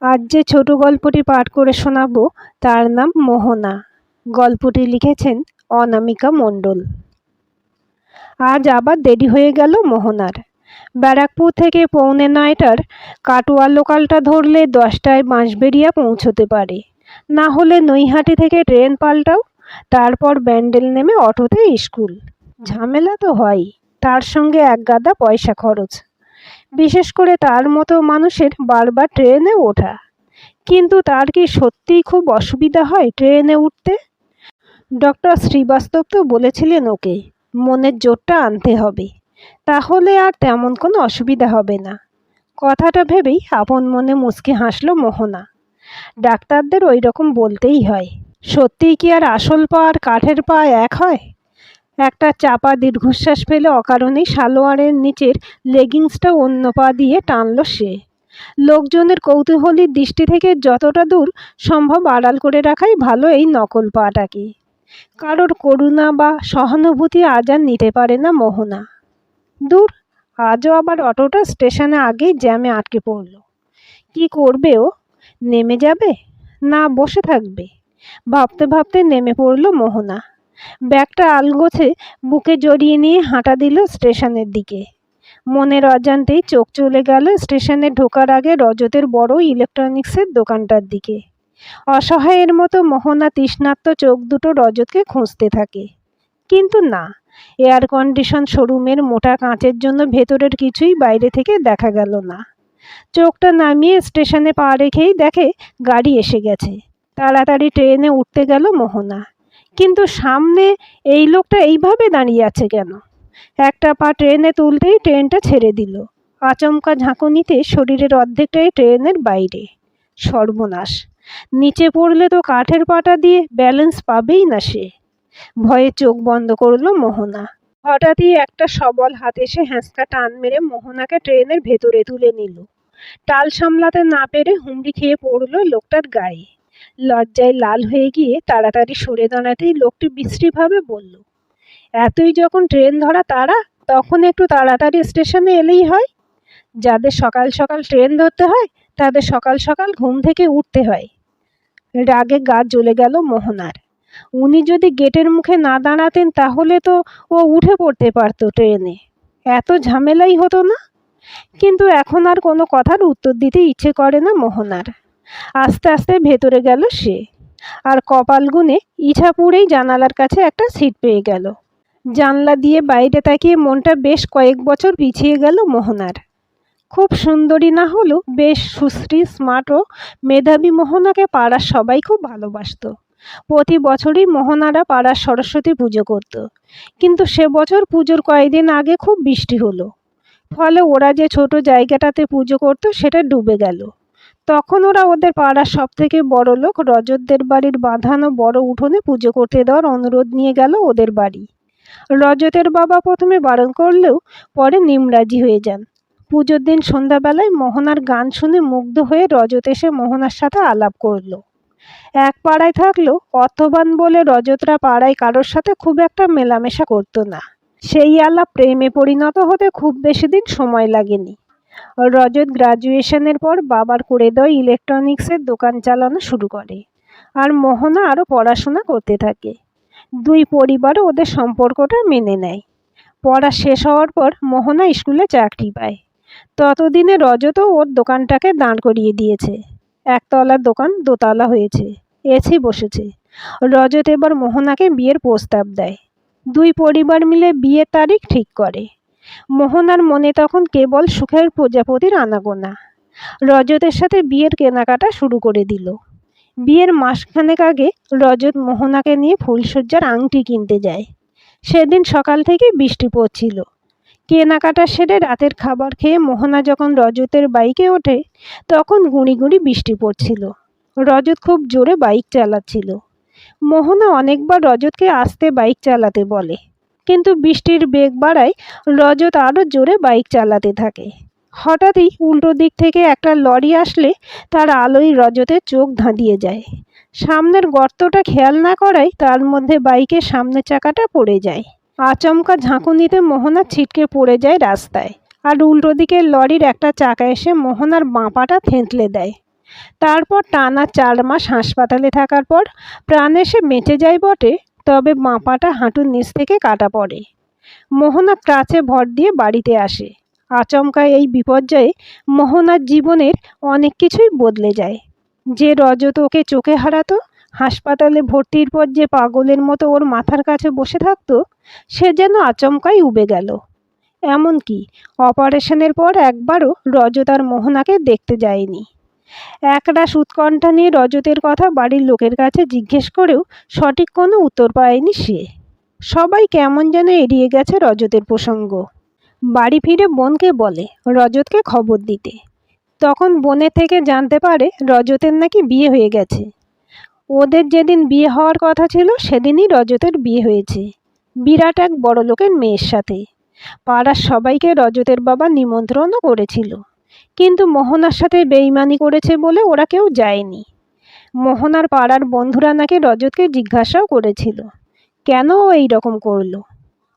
আজ যে ছোট গল্পটি পাঠ করে শোনাবো তার নাম মোহনা। গল্পটি লিখেছেন অনামিকা মণ্ডল। আজ আবার দেরি হয়ে গেল মোহনার। ব্যারাকপুর থেকে 8:45টার কাটোয়া লোকালটা ধরলে 10টায় বাঁশবেড়িয়া পৌঁছতে পারে, না হলে নৈহাটি থেকে ট্রেন পাল্টাও, তারপর ব্যান্ডেল নেমে অটোতে স্কুল। ঝামেলা তো হয়ই, তার সঙ্গে একগাদা পয়সা খরচ, বিশেষ করে তার মতো মানুষের বারবার ট্রেনে ওঠা। কিন্তু তার কি সত্যিই খুব অসুবিধা হয় ট্রেনে উঠতে? ডক্টর শ্রীবাস্তব তো বলেছিলেন ওকে মনের জোরটা আনতে হবে, তাহলে আর তেমন কোনো অসুবিধা হবে না। কথাটা ভেবেই আপন মনে মুচকি হাসলো মোহনা। ডাক্তারদের ওই রকম বলতেই হয়। সত্যিই কি আর আসল পা আর কাঠের পা এক হয়? একটা চাপা দীর্ঘশ্বাস ফেলে অকারণেই সালোয়ারের নিচের লেগিংসটা অন্য পা দিয়ে টানল সে। লোকজনের কৌতূহলী দৃষ্টি থেকে যতটা দূর সম্ভব আড়াল করে রাখাই ভালো এই নকল পাটাকে। কারোর করুণা বা সহানুভূতি আজ আর নিতে পারে না মোহনা। দূর, আজও আবার অটোটা স্টেশনে আগেই জ্যামে আটকে পড়ল। কি করবে ও? নেমে যাবে না বসে থাকবে? ভাবতে ভাবতে নেমে পড়ল মোহনা। ব্যাগটা আলগোছে বুকে জড়িয়ে নিয়ে হাঁটা দিল স্টেশনের দিকে। মনের অজান্তেই চোখ চলে গেল স্টেশনে ঢোকার আগে রজতের বড় ইলেকট্রনিক্সের দোকানটার দিকে। অসহায়ের মতো মোহনা তৃষ্ণার্ত চোখ দুটো রজতকে খুঁজতে থাকে, কিন্তু না, এয়ার কন্ডিশন শোরুমের মোটা কাঁচের জন্য ভেতরের কিছুই বাইরে থেকে দেখা গেল না। চোখটা নামিয়ে স্টেশনে পা রেখেই দেখে গাড়ি এসে গেছে। তাড়াতাড়ি ট্রেনে উঠতে গেল মোহনা, কিন্তু সামনে এই লোকটা এইভাবে দাঁড়িয়ে আছে কেন? একটা পা ট্রেনে তুলতেই ট্রেনটা ছেড়ে দিল। আচমকা ঝাঁকুনিতে শরীরের অর্ধেকটাই ট্রেনের বাইরে। সর্বনাশ, নিচে পড়লে তো কাঠের পাটা দিয়ে ব্যালেন্স পাবেই না সে। ভয়ে চোখ বন্ধ করল মোহনা। হঠাৎই একটা সবল হাত এসে হ্যাঁচকা টান মেরে মোহনাকে ট্রেনের ভেতরে তুলে নিল। টাল সামলাতে না পেরে হুমড়ি খেয়ে পড়ল লোকটার গায়ে। লজ্জায় লাল হয়ে গিয়ে তাড়াতাড়ি সরে দাঁড়াতেই লোকটি বিশ্রীভাবে বলল, এতই যখন ট্রেন ধরা তাড়া, তখন একটু তাড়াতাড়ি স্টেশনে এলেই হয়। যাদের সকাল সকাল ট্রেন ধরতে হয় তাদের সকাল সকাল ঘুম থেকে উঠতে হয়। রাগে গা জ্বলে গেল মোহনার। উনি যদি গেটের মুখে না দাঁড়াতেন তাহলে তো ও উঠে পড়তে পারতো ট্রেনে, এত ঝামেলাই হতো না। কিন্তু এখন আর কোনো কথার উত্তর দিতে ইচ্ছে করে না মোহনার। আস্তে আস্তে ভেতরে গেল সে, আর কপাল গুনে ইছাপুরেই জানালার কাছে একটা সিট পেয়ে গেল। জানলা দিয়ে বাইরে তাকিয়ে মনটা বেশ কয়েক বছর পিছিয়ে গেল মোহনার। খুব সুন্দরী না হলেও বেশ সুশ্রী, স্মার্ট ও মেধাবী মোহনাকে পাড়ার সবাই খুব ভালোবাসত। প্রতি বছরই মোহনারা পাড়ার সরস্বতী পুজো করত, কিন্তু সে বছর পুজোর কয়েকদিন আগে খুব বৃষ্টি হলো, ফলে ওরা যে ছোট জায়গাটাতে পুজো করত সেটা ডুবে গেল। তখন ওরা ওদের পাড়ার সব থেকে বড় লোক রজতদের বাড়ির বাঁধানো বড় উঠোনে পুজো করতে দেওয়ার অনুরোধ নিয়ে গেল ওদের বাড়ি। রজতের বাবা প্রথমে বারণ করলেও পরে নিমরাজি হয়ে যান। পুজোর দিন সন্ধ্যাবেলায় মোহনার গান শুনে মুগ্ধ হয়ে রজত এসে মোহনার সাথে আলাপ করলো। এক পাড়ায় থাকলেও অর্থবান বলে রজতরা পাড়ায় কারোর সাথে খুব একটা মেলামেশা করতো না। সেই আলাপ প্রেমে পরিণত হতে খুব বেশি দিন সময় লাগেনি। রজত গ্রাজুয়েশনের পর বাবার করে দেওয়া ইলেকট্রনিক্সের দোকান চালানো শুরু করে, আর মোহনা আরও পড়াশোনা করতে থাকে। দুই পরিবারও ওদের সম্পর্কটা মেনে নেয়। পড়া শেষ হওয়ার পর মোহনা স্কুলে চাকরি পায়। ততদিনে রজতও ওর দোকানটাকে দাঁড় করিয়ে দিয়েছে। একতলার দোকান দোতলা হয়েছে, এসি বসেছে। রজত এবার মোহনাকে বিয়ের প্রস্তাব দেয়। দুই পরিবার মিলে বিয়ের তারিখ ঠিক করে। মোহনার মনে তখন কেবল সুখের প্রজাপতির আনাগোনা। রজতের সাথে বিয়ের কেনাকাটা শুরু করে দিল। বিয়ের মাসখানেক আগে রজত মোহনাকে নিয়ে ফুলসজ্জার আংটি কিনতে যায়। সেদিন সকাল থেকে বৃষ্টি পড়ছিল। কেনাকাটা সেরে রাতের খাবার খেয়ে মোহনা যখন রজতের বাইকে ওঠে তখন গুঁড়ি গুঁড়ি বৃষ্টি পড়ছিল। রজত খুব জোরে বাইক চালাচ্ছিল। মোহনা অনেকবার রজতকে আস্তে বাইক চালাতে বলে, কিন্তু বৃষ্টির বেগ বাড়ায় রজত আরও জোরে বাইক চালাতে থাকে। হঠাৎই উল্টো দিক থেকে একটা লরি আসলে তার আলোয় রজতের চোখ ধাঁধিয়ে যায়। সামনের গর্তটা খেয়াল না করায় তার মধ্যে বাইকের সামনের চাকাটা পড়ে যায়। আচমকা ঝাঁকুনিতে মোহনা ছিটকে পড়ে যায় রাস্তায়, আর উল্টো দিকের লরির একটা চাকা এসে মোহনার বাঁ পাটা থেঁতলে দেয়। তারপর টানা 4 মাস হাসপাতালে থাকার পর প্রাণে সে বেঁচে যায় বটে, তবে বাঁ পাটা হাঁটুর নিচ থেকে কাটা পড়ে। মোহনা ক্রাচে ভর দিয়ে বাড়িতে আসে। আচমকা এই বিপর্যয়ে মোহনার জীবনের অনেক কিছুই বদলে যায়। যে রজত ওকে চোখে হারাতো, হাসপাতালে ভর্তির পর যে পাগলের মতো ওর মাথার কাছে বসে থাকতো, সে যেন আচমকাই উবে গেল। এমনকি অপারেশনের পর একবারও রজত আর মোহনাকে দেখতে যায়নি। একরাশ উৎকণ্ঠা নিয়ে রজতের কথা বাড়ির লোকের কাছে জিজ্ঞেস করেও সঠিক কোনো উত্তর পায়নি সে। সবাই কেমন যেন এড়িয়ে গেছে রজতের প্রসঙ্গ। বাড়ি ফিরে বোনকে বলে রজতকে খবর দিতে। তখন বোনের থেকে জানতে পারে রজতের নাকি বিয়ে হয়ে গেছে। ওদের যেদিন বিয়ে হওয়ার কথা ছিল সেদিনই রজতের বিয়ে হয়েছে, বিরাট এক বড়লোকের মেয়ের সাথে। পাড়ার সবাইকে রজতের বাবা নিমন্ত্রণও করেছিল, কিন্তু মোহনার সাথে বেইমানি করেছে বলে ওরা কেউ যায়নি। মোহনার পাড়ার বন্ধুরা নাকি রজতকে জিজ্ঞাসাও করেছিল কেন ও এই রকম করলো।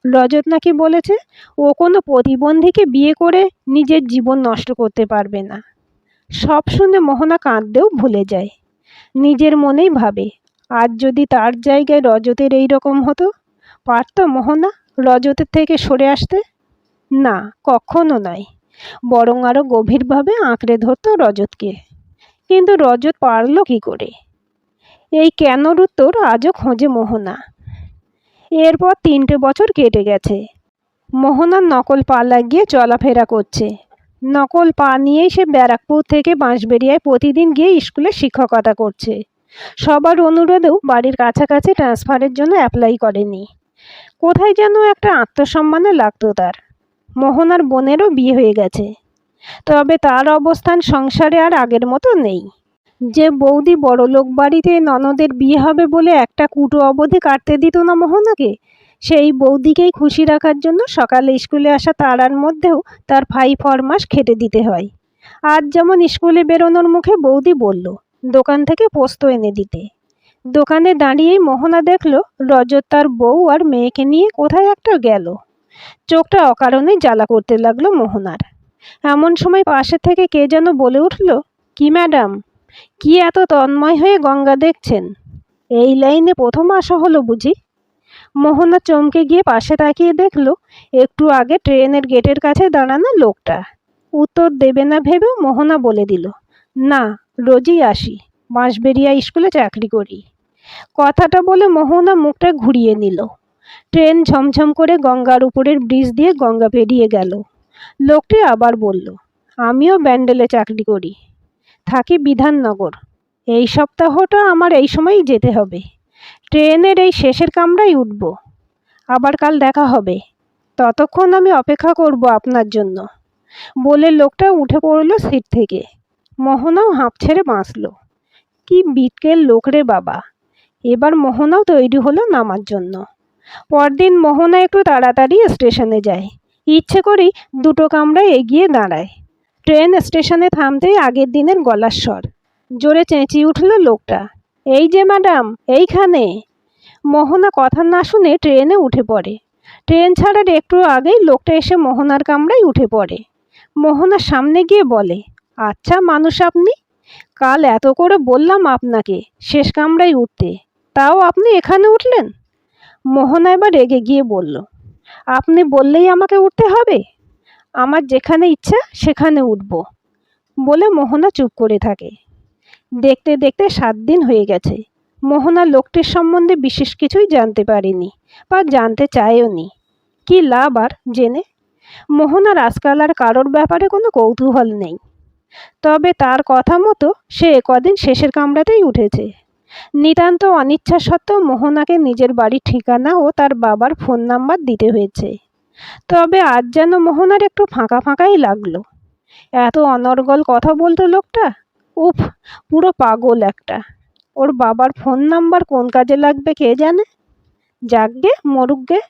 রজত নাকি বলেছে ও কোনো প্রতিবন্ধীকে বিয়ে করে নিজের জীবন নষ্ট করতে পারবে না। সব শুনে মোহনা কাঁদতেও ভুলে যায়। নিজের মনেই ভাবে, আজ যদি তার জায়গায় রজতের এই রকম হতো, পারত মোহনা রজতের থেকে সরে আসতে? না, কখনো নয়। বরং আরও গভীরভাবে আঁকড়ে ধরত রজতকে। কিন্তু রজত পারল কি করে? এই কেনর উত্তর আজও খোঁজে মোহনা। এরপর 3টে বছর কেটে গেছে। মোহনার নকল পা লাগিয়ে চলাফেরা করছে। নকল পা নিয়েই সে ব্যারাকপুর থেকে বাঁশবেড়িয়ায় প্রতিদিন গিয়ে স্কুলে শিক্ষকতা করছে। সবার অনুরোধেও বাড়ির কাছাকাছি ট্রান্সফারের জন্য অ্যাপ্লাই করেনি। কোথায় যেন একটা আত্মসম্মানে লাগতো তার। মোহনার বোনেরও বিয়ে হয়ে গেছে, তবে তার অবস্থান সংসারে আর আগের মতো নেই। যে বৌদি বড়লোক বাড়িতে ননদের বিয়ে হবে বলে একটা কুটো অবধি কাটতে দিত না মোহনাকে, সেই বৌদিকেই খুশি রাখার জন্য সকালে স্কুলে আসা তাড়ার মধ্যেও তার ফরমাস খেটে দিতে হয়। আজ যেমন স্কুলে বেরোনোর মুখে বৌদি বলল দোকান থেকে পোস্ত এনে দিতে। দোকানে দাঁড়িয়েই মোহনা দেখল রজত তার বউ আর মেয়েকে নিয়ে কোথায় একটা গেল। চোখটা অকারণেই জ্বালা করতে লাগলো মোহনার। এমন সময় পাশে থেকে কে যেন বলে উঠল, কি ম্যাডাম, কি এত তন্ময় হয়ে গঙ্গা দেখছেন? এই লাইনে প্রথম আসা হলো বুঝি? মোহনা চমকে গিয়ে পাশে তাকিয়ে দেখল একটু আগে ট্রেনের গেটের কাছে দাঁড়ানো লোকটা। উত্তর দেবে না ভেবেও মোহনা বলে দিল, না, রোজই আসি, বাঁশবেড়িয়া স্কুলে চাকরি করি। কথাটা বলে মোহনা মুখটা ঘুরিয়ে নিল। ট্রেন ঝমঝম করে গঙ্গার উপরের ব্রিজ দিয়ে গঙ্গা পেরিয়ে গেল। লোকটি আবার বলল, আমিও ব্যান্ডেলে চাকরি করি, থাকি বিধাননগর। এই সপ্তাহটা আমার এই সময়ই যেতে হবে। ট্রেনের এই শেষের কামরায় উঠব। আবার কাল দেখা হবে, ততক্ষণ আমি অপেক্ষা করব আপনার জন্য। বলে লোকটা উঠে পড়ল সিট থেকে। মোহনাও হাঁপ ছেড়ে বাঁচল। কি বিটকেল লোক রে বাবা। এবার মোহনাও তৈরি হলো নামার জন্য। পরদিন মোহনা একটু তাড়াতাড়ি স্টেশনে যায়। ইচ্ছে করেই 2টো কামরায় এগিয়ে দাঁড়ায়। ট্রেন স্টেশনে থামতেই আগের দিনের গলার স্বর। জোরে চেঁচিয়ে উঠল লোকটা, এই যে ম্যাডাম, এইখানে। মোহনা কথা না শুনে ট্রেনে উঠে পড়ে। ট্রেন ছাড়ার একটু আগেই লোকটা এসে মোহনার কামরায় উঠে পড়ে। মোহনার সামনে গিয়ে বলে, আচ্ছা মানুষ আপনি, কাল এত করে বললাম আপনাকে শেষ কামরায় উঠতে, তাও আপনি এখানে উঠলেন? মোহনা এবার রেগে গিয়ে বলল, আপনি বললেই আমাকে উঠতে হবে? আমার যেখানে ইচ্ছা সেখানে উঠব। বলে মোহনা চুপ করে থাকে। দেখতে দেখতে 7 দিন হয়ে গেছে। মোহনা লোকটির সম্বন্ধে বিশেষ কিছুই জানতে পারেনি বা জানতে চায়ওনি। কি লাভ আর জেনে? মোহনার আজকাল আর কারোর ব্যাপারে কোনো কৌতূহল নেই। তবে তার কথা মতো সে কদিন শেষের কামরাতেই উঠেছে। নিতান্ত অনিচ্ছা সত্ত্বেও মোহনাকে নিজের বাড়ির ঠিকানা ও তার বাবার ফোন নাম্বার দিতে হয়েছে। তবে আজ যেন মোহনার একটু ফাঁকা ফাঁকাই লাগলো। এত অনর্গল কথা বলতো লোকটা। উফ, পুরো পাগল একটা। ওর বাবার ফোন নাম্বার কোন কাজে লাগবে কে জানে। যাকগে, মরুকগে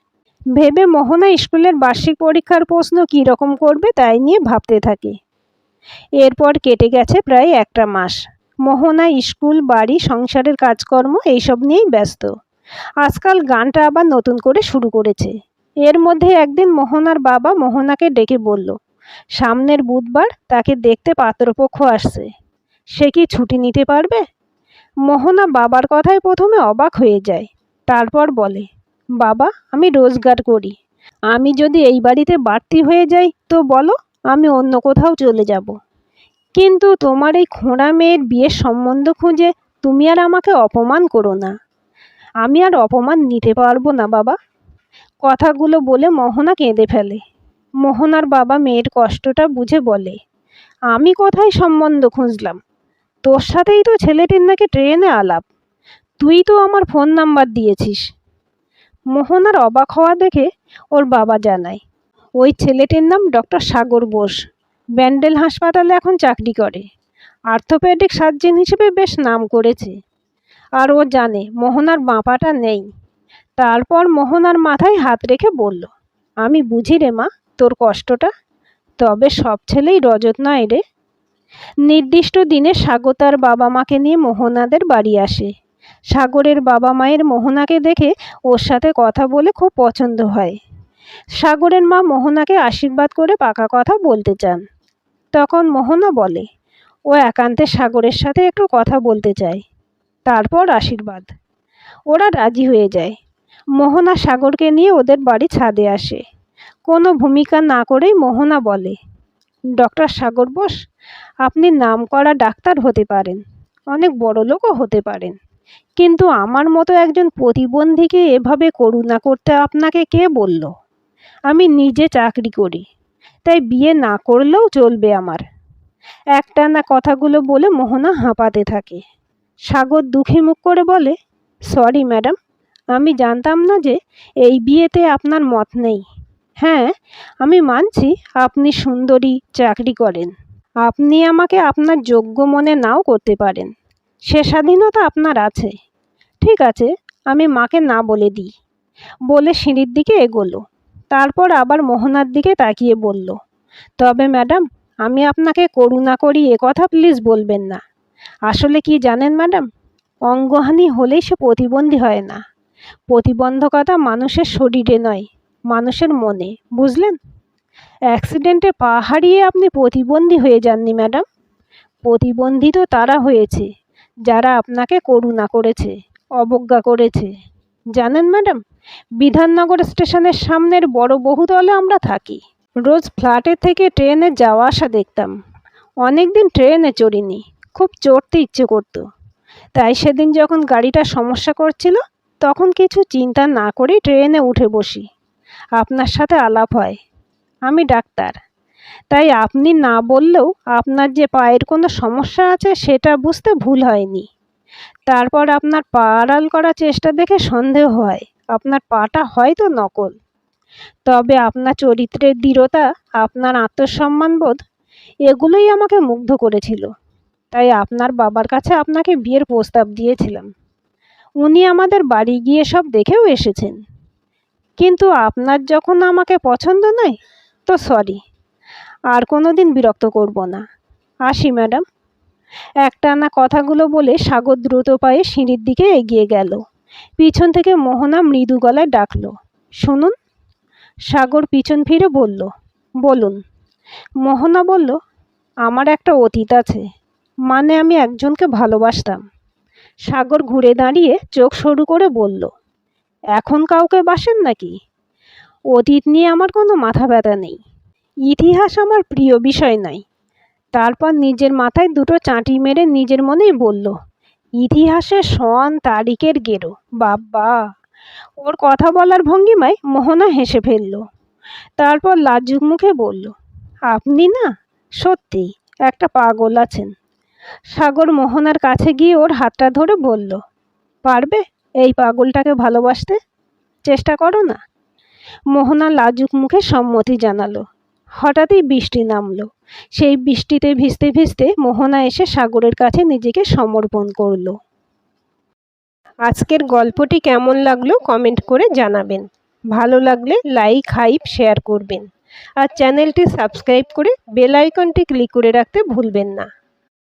ভেবে মোহনা স্কুলের বার্ষিক পরীক্ষার প্রশ্ন কী রকম করবে তাই নিয়ে ভাবতে থাকে। এরপর কেটে গেছে প্রায় 1টা মাস। মোহনা স্কুল, বাড়ি, সংসারের কাজকর্ম এইসব নিয়েই ব্যস্ত। আজকাল গানটা আবার নতুন করে শুরু করেছে। এর মধ্যে একদিন মোহনার বাবা মোহনাকে ডেকে বলল, সামনের বুধবার তাকে দেখতে পাত্রপক্ষ আসছে। সে কি ছুটি নিতে পারবে? মোহনা বাবার কথায় প্রথমে অবাক হয়ে যায়, তারপর বলে, বাবা, আমি রোজগার করি। আমি যদি এই বাড়িতে বাড়তি হয়ে যাই তো বলো, আমি অন্য কোথাও চলে যাব। কিন্তু তোমার এই খোঁড়া মেয়ের বিয়ের সম্বন্ধ খুঁজে তুমি আর আমাকে অপমান করো না। আমি আর অপমান নিতে পারবো না বাবা। কথাগুলো বলে মোহনা কেঁদে ফেলে। মোহনার বাবা মেয়ের কষ্টটা বুঝে বলে, আমি কোথায় সম্বন্ধ খুঁজলাম? তোর সাথেই তো ছেলেটির নাকি ট্রেনে আলাপ। তুই তো আমার ফোন নাম্বার দিয়েছিস। মোহনার অবাক হওয়া দেখে ওর বাবা জানায়, ওই ছেলেটির নাম ডক্টর সাগর বোস। ব্যান্ডেল হাসপাতালে এখন চাকরি করে। অর্থোপেডিক সার্জন হিসেবে বেশ নাম করেছে। আর ও জানে মোহনার বাঁপাটা নেই। তারপর মোহনার মাথায় হাত রেখে বলল, আমি বুঝি রে মা তোর কষ্টটা। তবে সব ছেলেই রজত নয় রে। নির্দিষ্ট দিনে সাগর তার বাবা মাকে নিয়ে মোহনাদের বাড়ি আসে। সাগরের বাবা মায়ের মোহনাকে দেখে ওর সাথে কথা বলে খুব পছন্দ হয়। সাগরের মা মোহনাকে আশীর্বাদ করে পাকা কথা বলতে চান। তখন মোহনা বলে, ও একান্তে সাগরের সাথে একটু কথা বলতে চায়। তারপর আশীর্বাদ। ওরা রাজি হয়ে যায়। মোহনা সাগরকে নিয়ে ওদের বাড়ি ছাদে আসে। কোনো ভূমিকা না করেই মোহনা বলে, ডক্টর সাগর বোস, আপনি নামকরা ডাক্তার হতে পারেন, অনেক বড় লোকও হতে পারেন, কিন্তু আমার মতো একজন প্রতিবন্ধীকে এভাবে করুণা করতে আপনাকে কে বলল? আমি নিজে চাকরি করি, তাই বিয়ে না করলেও চলবে আমার। একটানা কথাগুলো বলে মোহনা হাঁপাতে থাকে। সাগর দুঃখী মুখ করে বলে, সরি ম্যাডাম, আমি জানতাম না যে এই বিয়েতে আপনার মত নেই। হ্যাঁ, আমি মানছি আপনি সুন্দরী, চাকরি করেন। আপনি আমাকে আপনার যোগ্য মনে নাও করতে পারেন, সে স্বাধীনতা আপনার আছে। ঠিক আছে, আমি মাকে না বলে দিই। বলে সিঁড়ির দিকে এগোলো। তারপর আবার মোহনার দিকে তাকিয়ে বলল, তবে ম্যাডাম, আমি আপনাকে করুণা করি এ কথা প্লিজ বলবেন না। আসলে কি জানেন ম্যাডাম, অঙ্গহানি হলেই সে প্রতিবন্ধী হয় না। প্রতিবন্ধকতা মানুষের শরীরে নয়, মানুষের মনে, বুঝলেন? অ্যাক্সিডেন্টে পা হারিয়ে আপনি প্রতিবন্ধী হয়ে যাননি ম্যাডাম। প্রতিবন্ধী তো তারা হয়েছে যারা আপনাকে করুণা করেছে, অবজ্ঞা করেছে। জানেন ম্যাডাম, বিধাননগর স্টেশনের সামনের বড় বহুতলে আমরা থাকি। রোজ ফ্ল্যাটের থেকে ট্রেনে যাওয়া আসা দেখতাম। অনেক দিন ট্রেনে চড়িনি, খুব চড়তে ইচ্ছে করতো। তাই সেদিন যখন গাড়িটা সমস্যা করছিল, তখন কিছু চিন্তা না করেই ট্রেনে উঠে বসি। আপনার সাথে আলাপ হয়। আমি ডাক্তার, তাই আপনি না বললেও আপনার যে পায়ের কোনো সমস্যা আছে সেটা বুঝতে ভুল হয়নি। তারপর আপনার পা আড়াল করার চেষ্টা দেখে সন্দেহ হয় আপনার পাটা হয়তো নকল। তবে আপনার চরিত্রের দৃঢ়তা, আপনার আত্মসম্মানবোধ, এগুলোই আমাকে মুগ্ধ করেছিল। তাই আপনার বাবার কাছে আপনাকে বিয়ের প্রস্তাব দিয়েছিলাম। উনি আমাদের বাড়ি গিয়ে সব দেখেও এসেছেন। কিন্তু আপনার যখন আমাকে পছন্দ নয়, তো সরি, আর কোনো দিন বিরক্ত করব না। আসি ম্যাডাম। একটানা কথাগুলো বলে সাগর দ্রুত পায়ে সিঁড়ির দিকে এগিয়ে গেল। পিছন থেকে মোহনা মৃদু গলায় ডাকলো, শুনুন। সাগর পিছন ফিরে বলল, বলুন। মোহনা বলল, আমার একটা অতীত আছে, মানে আমি একজনকে ভালোবাসতাম। সাগর ঘুরে দাঁড়িয়ে চোখ সরু করে বলল, এখন কাউকে বাসেন নাকি? অতীত নিয়ে আমার কোনো মাথা ব্যথা নেই, ইতিহাস আমার প্রিয় বিষয় নয়। তারপর নিজের মাথায় দুটো চাঁটি মেরে নিজের মনেই বলল, ইতিহাসের সন তারিখের গেরো। বাবা! ওর কথা বলার ভঙ্গিমায় মোহনা হেসে ফেলল। তারপর লাজুক মুখে বলল, আপনি না সত্যি একটা পাগল আছেন। সাগর মোহনার কাছে গিয়ে ওর হাতটা ধরে বলল, পারবে এই পাগলটাকে ভালোবাসতে? চেষ্টা করো না। মোহনা লাজুক মুখে সম্মতি জানালো। হঠাৎই বৃষ্টি নামলো। সেই বৃষ্টিতে ভিজতে ভিজতে মোহনা এসে সাগরের কাছে নিজেকে সমর্পণ করলো। আজকের গল্পটি কেমন লাগলো কমেন্ট করে জানাবেন। ভালো লাগলে লাইক, হাইপ, শেয়ার করবেন। আর চ্যানেলটি সাবস্ক্রাইব করে বেল আইকনটি ক্লিক করে রাখতে ভুলবেন না।